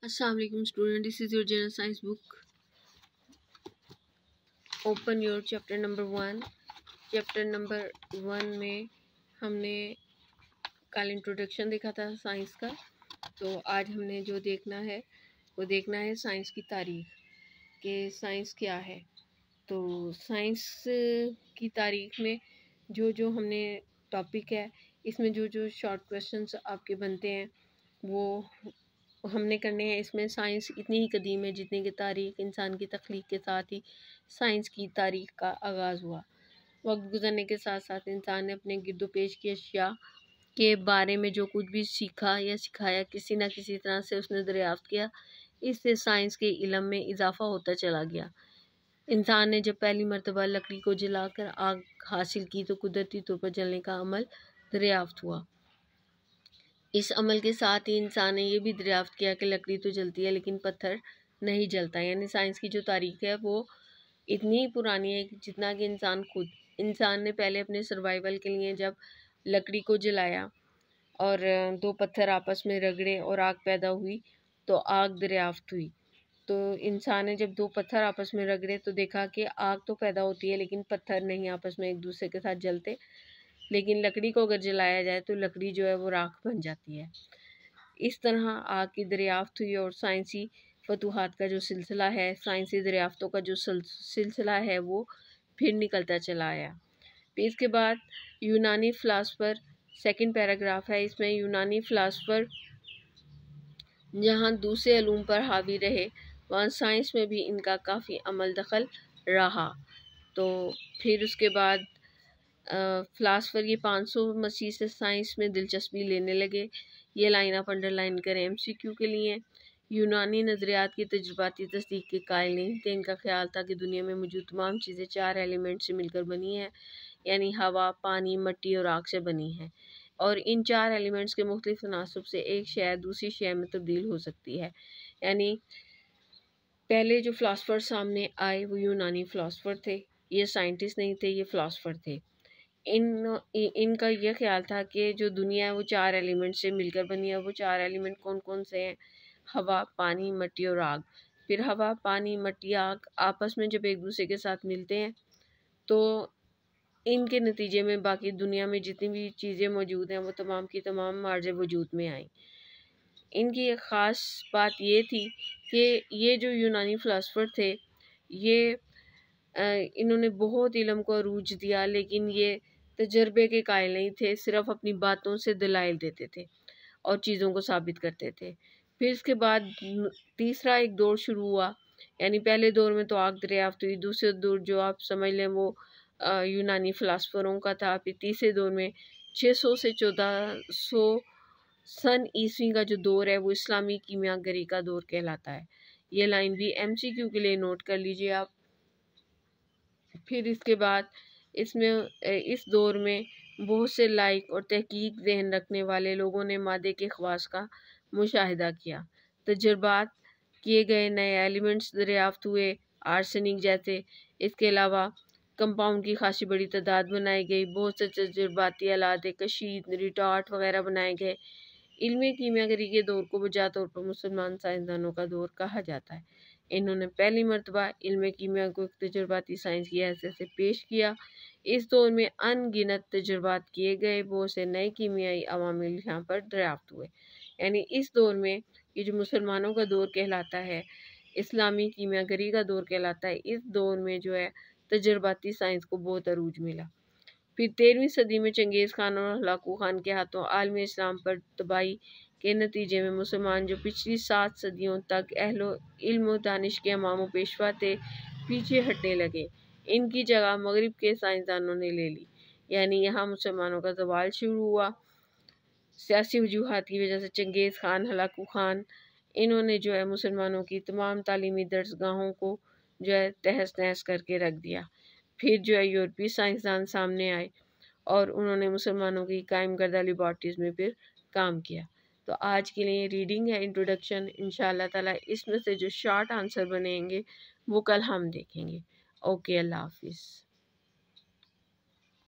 Assalamu alaikum student, this is your general science book. Open your chapter number 1. Chapter number 1 में हमने कल introduction देखा था science का। तो आज हमने जो देखना है वो देखना है साइंस की तारीख, कि साइंस क्या है। तो साइंस की तारीख में जो जो हमने टॉपिक है, इसमें जो जो शॉर्ट क्वेश्चंस आपके बनते हैं वो हमने करने हैं। इसमें साइंस इतनी ही कदीम है जितनी की तारीख। इंसान की तख्लीक के साथ ही साइंस की तारीख का आगाज़ हुआ। वक्त गुजरने के साथ साथ इंसान ने अपने गिरदोपेश की अशिया के बारे में जो कुछ भी सीखा या सिखाया, किसी न किसी तरह से उसने दरियाफ्त किया। इससे साइंस के इल्म में इजाफा होता चला गया। इंसान ने जब पहली मरतबा लकड़ी को जलाकर आग हासिल की तो कुदरती तौर पर जलने का अमल दरियाफ्त हुआ। इस अमल के साथ ही इंसान ने यह भी दरियाफ्त किया कि लकड़ी तो जलती है लेकिन पत्थर नहीं जलता। यानी साइंस की जो तारीख है वो इतनी ही पुरानी है जितना कि इंसान ने पहले अपने सर्वाइवल के लिए जब लकड़ी को जलाया और दो पत्थर आपस में रगड़े और आग पैदा हुई तो आग दरियाफ्त हुई। तो इंसान ने जब दो पत्थर आपस में रगड़े तो देखा कि आग तो पैदा होती है लेकिन पत्थर नहीं आपस में एक दूसरे के साथ जलते। लेकिन लकड़ी को अगर जलाया जाए तो लकड़ी जो है वो राख बन जाती है। इस तरह आग की दरियाफ्त हुई और साइंसी फतूहात का जो सिलसिला है, साइंसी दरियाफ्तों का जो सिलसिला है वो फिर निकलता चला आया। फिर इसके बाद यूनानी फ़िलासफ़र, सेकंड पैराग्राफ है। इसमें यूनानी फ़िलासफ़र जहाँ दूसरे अलूम पर हावी रहे वहाँ साइंस में भी इनका काफ़ी अमल दखल रहा। तो फिर उसके बाद फ़िलासफ़र ये 500 मसीह से साइंस में दिलचस्पी लेने लगे। ये लाइन आप अंडरलाइन करें MCQ के लिए। यूनानी नज़रियात की तजुर्बाती तस्दीक के कायल नहीं थे। इनका ख्याल था कि दुनिया में मौजूद तमाम चीज़ें 4 एलिमेंट से मिलकर बनी हैं, यानी हवा, पानी, मिट्टी और आग से बनी हैं। और इन 4 एलिमेंट्स के मुख्तलिफ तनासुब से एक शय दूसरी शय में तब्दील हो सकती है। यानी पहले जो फ़िलासफ़र सामने आए वो यूनानी फ़िलासफ़र थे। ये साइंटिस्ट नहीं थे, ये फ़िलासफ़र थे। इनका यह ख्याल था कि जो दुनिया है वो 4 एलिमेंट से मिलकर बनी है। वो 4 एलिमेंट कौन कौन से हैं? हवा, पानी, मिट्टी और आग। फिर हवा, पानी, मिट्टी, आग आपस में जब एक दूसरे के साथ मिलते हैं तो इनके नतीजे में बाकी दुनिया में जितनी भी चीज़ें मौजूद हैं वो तमाम की तमाम मार्ज वजूद में आई। इनकी एक ख़ास बात ये थी कि ये जो यूनानी फ़िलासफ़र थे ये इन्होंने बहुत इल्म को अरूज दिया, लेकिन ये तजर्बे के कायल नहीं थे। सिर्फ अपनी बातों से दलाइल देते थे और चीज़ों को साबित करते थे। फिर इसके बाद तीसरा एक दौर शुरू हुआ। यानी पहले दौर में तो आग दरियाफ्त हुई, दूसरे दौर जो आप समझ लें वो यूनानी फ़िलासफ़रों का था। फिर तीसरे दौर में 600 से 1400 सन ईस्वी का जो दौर है वो इस्लामी कीमियागरी का दौर कहलाता है। ये लाइन भी MCQ के लिए नोट कर लीजिए आप। फिर इसके बाद इसमें इस दौर में बहुत से लाइक और तहकीक ज़हन रखने वाले लोगों ने मादे के ख़वास का मुशाहिदा किया। तजर्बात किए गए नए एलिमेंट्स दरियाफ्त हुए, आर्सेनिक जैसे। इसके अलावा कंपाउंड की खासी बड़ी तादाद बनाई गई। बहुत से तजर्बाती आलात, कशीद, रिटार्ट वगैरह बनाए गए। इल्मी कीमियागरी के दौर को बजा तौर पर मुसलमान साइंसदानों का दौर कहा जाता है। इन्होंने पहली मरतबा इल्म कीमिया को तजुर्बाती साइंस की हैसियत से पेश किया। इस दौर में अनगिनत तजुर्बात किए गए, बहुत से नए कीमियाई अवामिल यहाँ पर दरियाफ्त हुए। यानी इस दौर में ये जो मुसलमानों का दौर कहलाता है, इस्लामी कीमियागरी का दौर कहलाता है, इस दौर में जो है तजुर्बाती साइंस को बहुत अरूज मिला। फिर 13वीं सदी में चंगेज़ खान और हलाकू खान के हाथों आलम इस्लाम पर तबाही के नतीजे में मुसलमान जो पिछली 7 सदियों तक अहलो इल्म दानिश के इमाम पेशवा थे पीछे हटने लगे। इनकी जगह मगरिब के साइंसदानों ने ले ली। यानी यहाँ मुसलमानों का ज़वाल शुरू हुआ। सियासी वजूहात की वजह से चंगेज़ खान, हलाकू खान इन्होंने जो है मुसलमानों की तमाम तालीमी दरसगाहों को जो है तहस नहस करके रख दिया। फिर जो है यूरोपीय साइंसदान सामने आए और उन्होंने मुसलमानों की कायम करदा लेबॉर्ट्रीज़ में फिर काम किया। तो आज के लिए रीडिंग है इंट्रोडक्शन। इंशाअल्लाह ताला इसमें से जो शॉर्ट आंसर बनेंगे वो कल हम देखेंगे। ओके, अल्लाह हाफिज़।